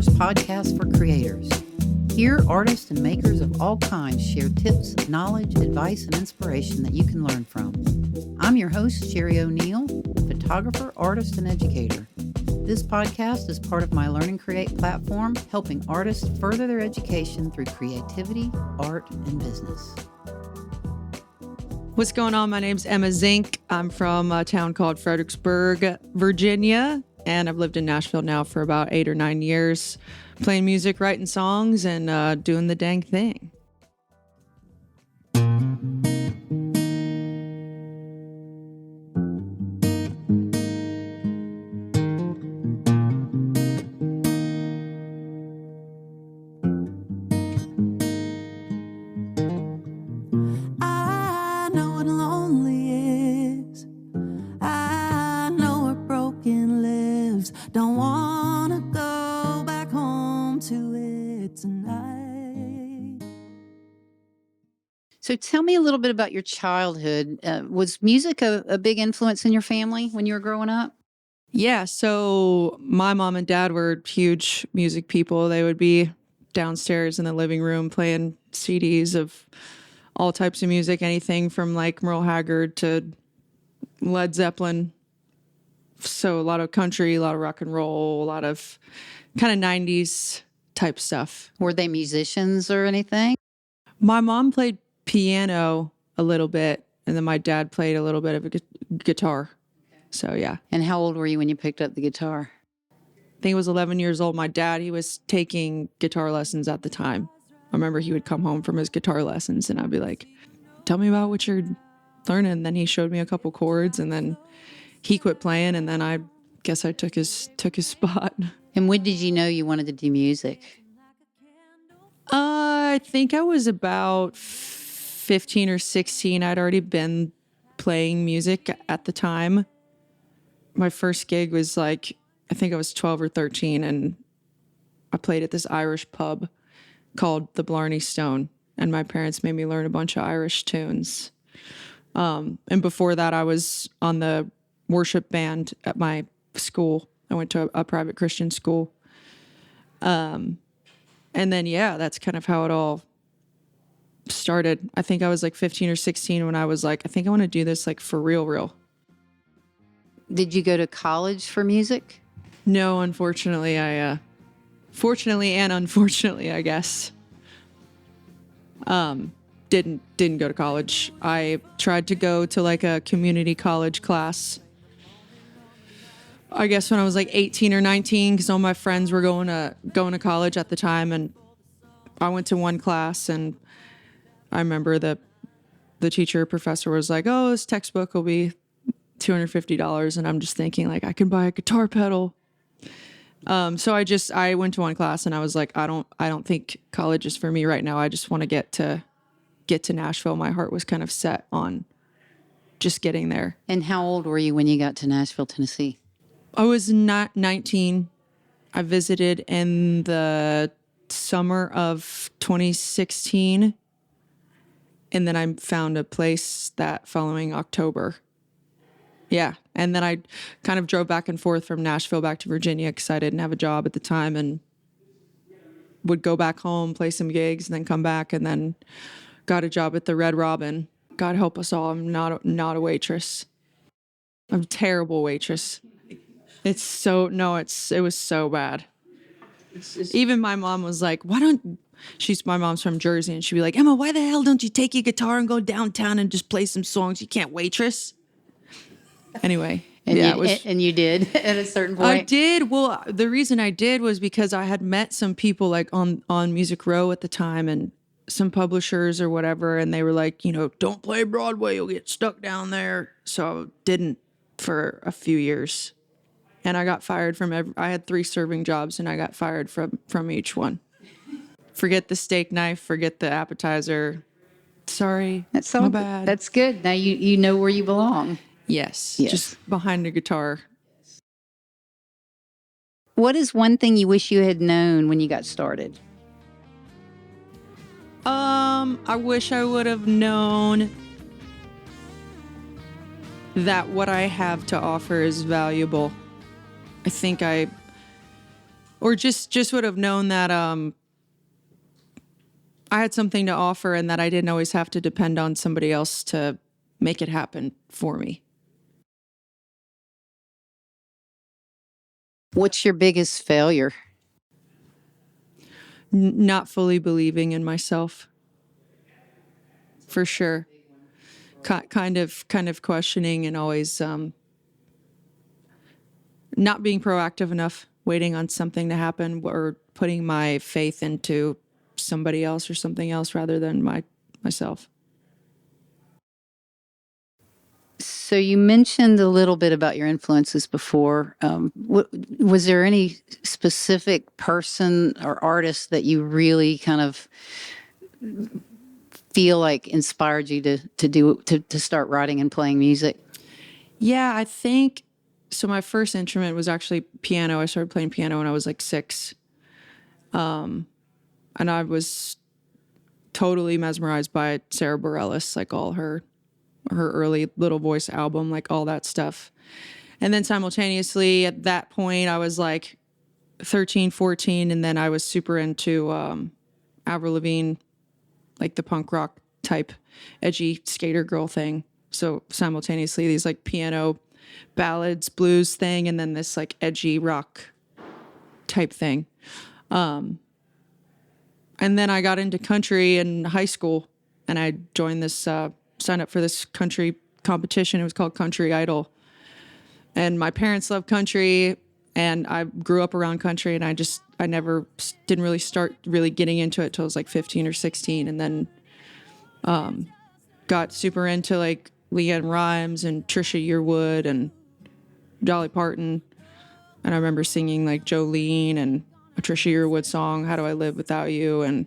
first podcast for creators. Here, artists and makers of all kinds share tips, knowledge, advice, and inspiration that you can learn from. I'm your host, Sherry O'Neill, photographer, artist, and educator. This podcast is part of my Learn and Create platform, helping artists further their education through creativity, art, and business. What's going on? My name's Emma Zinck. I'm from a town called Fredericksburg, Virginia, and I've lived in Nashville now for about 8 or 9 years, playing music, writing songs, and doing the dang thing. Don't wanna go back home to it tonight. So tell me a little bit about your childhood. Was music a big influence in your family when you were growing up? Yeah, so my mom and dad were huge music people. They would be downstairs in the living room playing CDs of all types of music, anything from like Merle Haggard to Led Zeppelin. So a lot of country, a lot of rock and roll, a lot of kind of 90s type stuff. Were they musicians or anything? My mom played piano a little bit, and then my dad played a little bit of a guitar. So, yeah. And how old were you when you picked up the guitar? I think I was 11 years old. My dad, he was taking guitar lessons at the time. I remember he would come home from his guitar lessons, and I'd be like, tell me about what you're learning. And then he showed me a couple chords, and then he quit playing, and then I guess I took his spot. And when did you know you wanted to do music? I think I was about 15 or 16. I'd already been playing music at the time. My first gig was like, I think I was 12 or 13, and I played at this Irish pub called the Blarney Stone, and my parents made me learn a bunch of Irish tunes. And before that, I was on the worship band at my school. I went to a private Christian school. And then, yeah, that's kind of how it all started. I think I was like 15 or 16 when I was like, I think I want to do this like for real. Did you go to college for music? No, unfortunately. Fortunately and unfortunately, I guess. Didn't go to college. I tried to go to like a community college class, I guess when I was like 18 or 19, because all my friends were going to college at the time, and I went to one class, and I remember the professor was like, "Oh, this textbook will be $250," and I'm just thinking like I can buy a guitar pedal. So I went to one class, and I was like, I don't think college is for me right now. I just want to get to Nashville. My heart was kind of set on just getting there. And how old were you when you got to Nashville, Tennessee? I was not 19. I visited in the summer of 2016, and then I found a place that following October. Yeah, and then I kind of drove back and forth from Nashville back to Virginia because I didn't have a job at the time, and would go back home, play some gigs, and then come back, and then got a job at the Red Robin. God help us all, I'm not a waitress. I'm a terrible waitress. It was so bad. Even my mom was like, my mom's from Jersey, and she'd be like, Emma, why the hell don't you take your guitar and go downtown and just play some songs? You can't waitress. Anyway. And you did at a certain point? I did. Well, the reason I did was because I had met some people like on Music Row at the time, and some publishers or whatever, and they were like, don't play Broadway, you'll get stuck down there. So I didn't for a few years. And I got fired from I had 3 serving jobs, and I got fired from each one. Forget the steak knife, forget the appetizer. Sorry, that's my bad. That's good. Now you know where you belong. Yes, just behind the guitar. What is one thing you wish you had known when you got started? I wish I would have known that what I have to offer is valuable. I think or just would have known that I had something to offer and that I didn't always have to depend on somebody else to make it happen for me. What's your biggest failure? Not fully believing in myself, for sure. Kind of questioning and always not being proactive enough, waiting on something to happen, or putting my faith into somebody else or something else rather than myself. So you mentioned a little bit about your influences before. Was there any specific person or artist that you really kind of feel like inspired you to start writing and playing music? Yeah, I think so. My first instrument was actually piano. I started playing piano when I was like 6. And I was totally mesmerized by Sarah Bareilles, like all her early Little Voice album, like all that stuff. And then simultaneously at that point, I was like 13, 14, and then I was super into Avril Lavigne, like the punk rock type, edgy skater girl thing. So simultaneously, these like piano ballads, blues thing, and then this like edgy rock type thing. And then I got into country in high school, and I joined this, signed up for this country competition. It was called Country Idol. And my parents love country, and I grew up around country, and I never didn't really start really getting into it till I was like 15 or 16, and then got super into like Leanne Rimes and Trisha Yearwood and Dolly Parton. And I remember singing like Jolene and a Trisha Yearwood song, How Do I Live Without You? And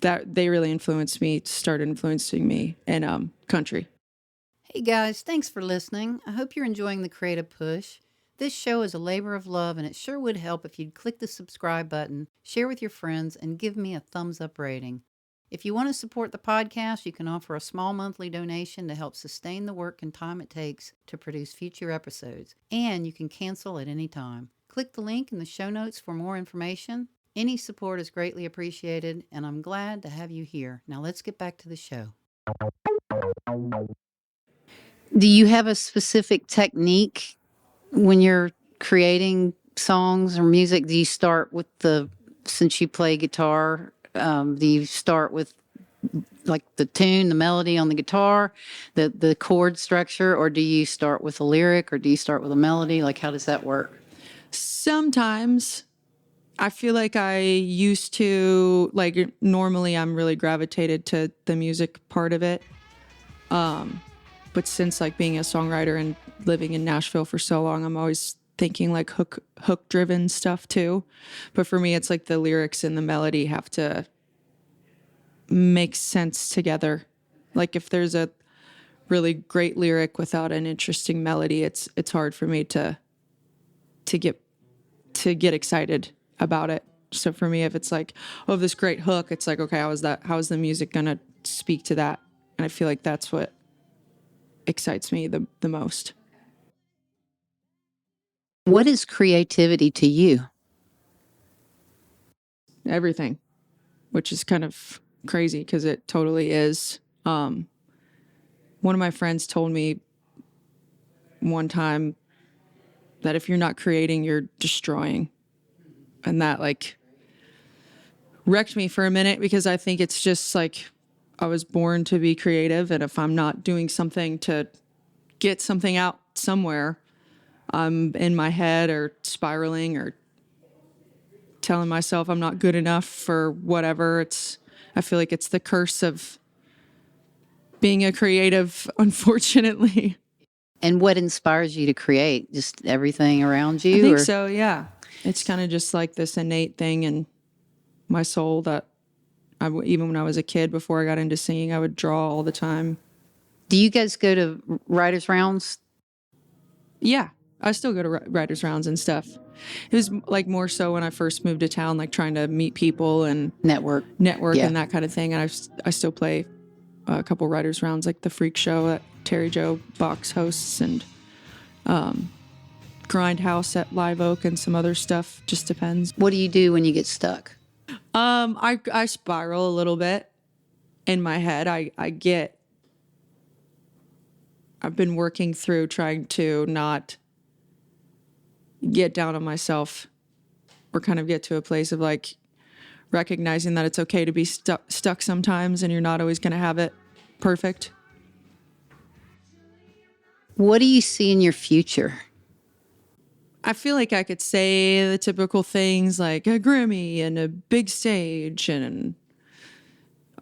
that they really started influencing me in country. Hey guys, thanks for listening. I hope you're enjoying the Creative Push. This show is a labor of love, and it sure would help if you'd click the subscribe button, share with your friends, and give me a thumbs up rating. If you want to support the podcast, you can offer a small monthly donation to help sustain the work and time it takes to produce future episodes, and you can cancel at any time. Click the link in the show notes for more information. Any support is greatly appreciated, and I'm glad to have you here. Now let's get back to the show. Do you have a specific technique when you're creating songs or music? Do you start with since you play guitar, do you start with like the tune, the melody on the guitar, the chord structure, or do you start with a lyric, or do you start with a melody? Like, how does that work? Sometimes I feel like I used to, like, normally I'm really gravitated to the music part of it. But since like being a songwriter and living in Nashville for so long, I'm always thinking like hook driven stuff too. But for me, it's like the lyrics and the melody have to make sense together. Like if there's a really great lyric without an interesting melody, it's hard for me to get excited about it. So for me, if it's like, oh, this great hook, it's like, okay, how is the music gonna speak to that? And I feel like that's what excites me the most. What is creativity to you? Everything, which is kind of crazy because it totally is. One of my friends told me one time that if you're not creating, you're destroying. And that like wrecked me for a minute, because I think it's just like I was born to be creative. And if I'm not doing something to get something out somewhere, I'm in my head or spiraling or telling myself I'm not good enough for whatever. I feel like it's the curse of being a creative, unfortunately. And what inspires you to create? Just everything around you? I think so, yeah. It's kind of just like this innate thing in my soul that even when I was a kid, before I got into singing, I would draw all the time. Do you guys go to writers' rounds? Yeah, I still go to writers' rounds and stuff. It was like more so when I first moved to town, like trying to meet people and Network. yeah. And that kind of thing. And I still play a couple writers' rounds, like the Freak Show that Terry Joe Box hosts, and Grindhouse at Live Oak and some other stuff. Just depends. What do you do when you get stuck? I spiral a little bit in my head. I've been working through trying to not get down on myself, or kind of get to a place of like recognizing that it's okay to be stuck sometimes, and you're not always going to have it perfect. What do you see in your future? I feel like I could say the typical things like a Grammy and a big stage and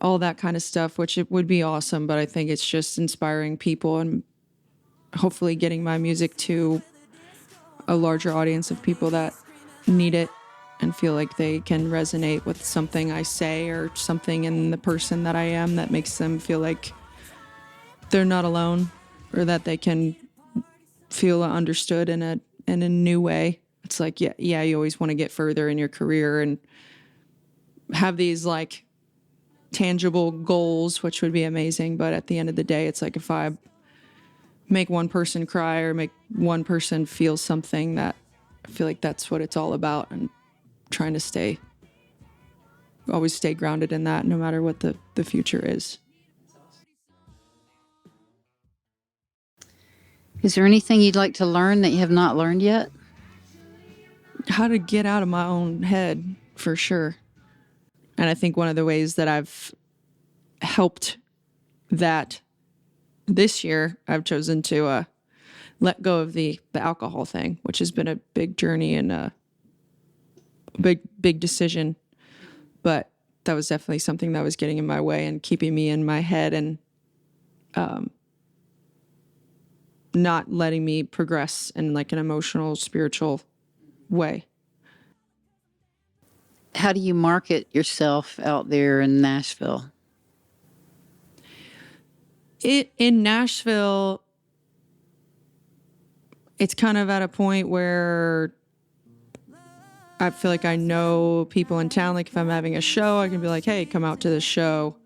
all that kind of stuff, which it would be awesome. But I think it's just inspiring people and hopefully getting my music to a larger audience of people that need it and feel like they can resonate with something I say or something in the person that I am that makes them feel like they're not alone, or that they can feel understood in a new way. It's like, yeah, you always want to get further in your career and have these like tangible goals, which would be amazing. But at the end of the day, it's like if I make one person cry or make one person feel something, that I feel like that's what it's all about, and trying to always stay grounded in that no matter what the future is. Is there anything you'd like to learn that you have not learned yet? How to get out of my own head, for sure. And I think one of the ways that I've helped that this year, I've chosen to let go of the alcohol thing, which has been a big journey and a big decision. But that was definitely something that was getting in my way and keeping me in my head, and not letting me progress in like an emotional, spiritual way. How do you market yourself out there in Nashville? In Nashville, it's kind of at a point where I feel like I know people in town. Like if I'm having a show, I can be like, hey, come out to this show.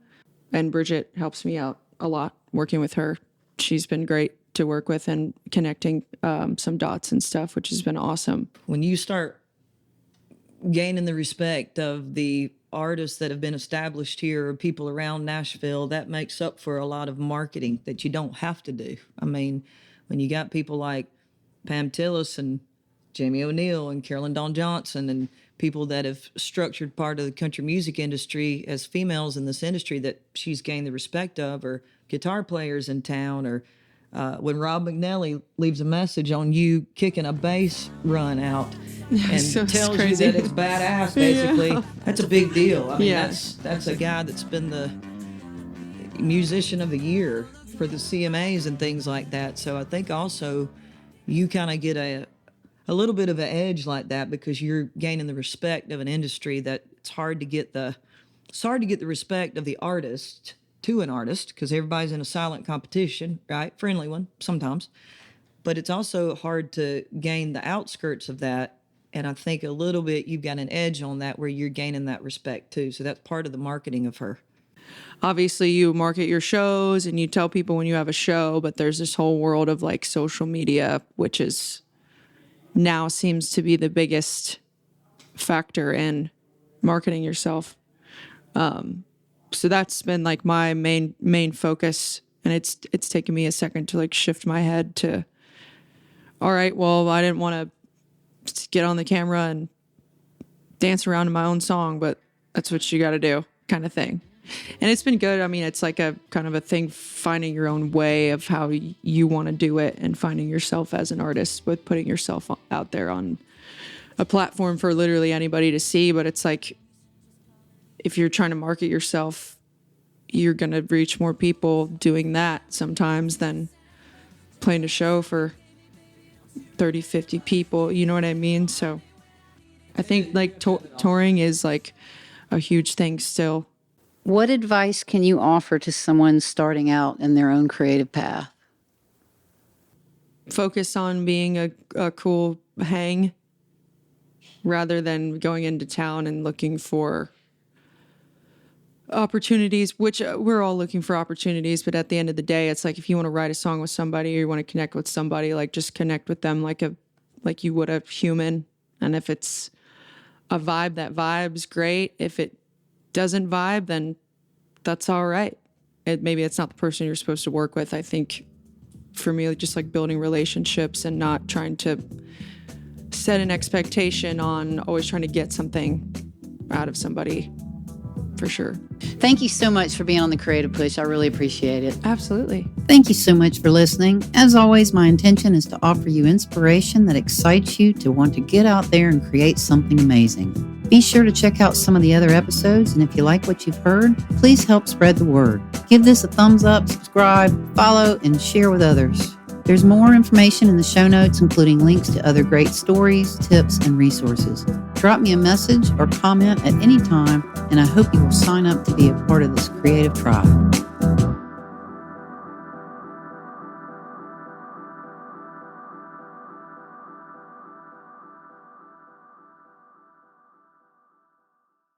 And Bridgette helps me out a lot working with her. She's been great to work with and connecting some dots and stuff, which has been awesome. When you start gaining the respect of the artists that have been established here or people around Nashville, that makes up for a lot of marketing that you don't have to do. I mean, when you got people like Pam Tillis and Jamie O'Neill and Carolyn Dawn Johnson and people that have structured part of the country music industry as females in this industry that she's gained the respect of, or guitar players in town, or when Rob McNally leaves a message on you kicking a bass run out and So tells crazy. you that it's badass, basically, Yeah. that's a big deal. I mean, Yeah. that's a guy that's been the musician of the year for the CMAs and things like that. So I think also you kind of get a little bit of an edge like that because you're gaining the respect of an industry that it's hard to get the respect of the artist to an artist, because everybody's in a silent competition, right? Friendly one sometimes. But it's also hard to gain the outskirts of that. And I think a little bit you've got an edge on that where you're gaining that respect too. So that's part of the marketing of her. Obviously, you market your shows and you tell people when you have a show, but there's this whole world of like social media, which is now seems to be the biggest factor in marketing yourself. So that's been like my main focus, and it's taken me a second to like shift my head to, all right, well, I didn't want to get on the camera and dance around in my own song, but that's what you got to do, kind of thing. And it's been good. I mean, it's like a kind of a thing, finding your own way of how you want to do it and finding yourself as an artist with putting yourself out there on a platform for literally anybody to see. But it's like, if you're trying to market yourself, you're going to reach more people doing that sometimes than playing a show for 30, 50 people. You know what I mean? So I think like touring is like a huge thing still. What advice can you offer to someone starting out in their own creative path? Focus on being a cool hang rather than going into town and looking for opportunities, which we're all looking for opportunities. But at the end of the day, it's like if you want to write a song with somebody or you want to connect with somebody, like just connect with them like like you would a human. And if it's a vibe, that vibe's great. If it doesn't vibe, then that's all right. Maybe it's not the person you're supposed to work with. I think for me, just like building relationships and not trying to set an expectation on always trying to get something out of somebody, for sure. Thank you so much for being on the Creative Push. I really appreciate it. Absolutely. Thank you so much for listening. As always, my intention is to offer you inspiration that excites you to want to get out there and create something amazing. Be sure to check out some of the other episodes, and if you like what you've heard, please help spread the word. Give this a thumbs up, subscribe, follow, and share with others. There's more information in the show notes, including links to other great stories, tips, and resources. Drop me a message or comment at any time, and I hope you will sign up to be a part of this creative tribe.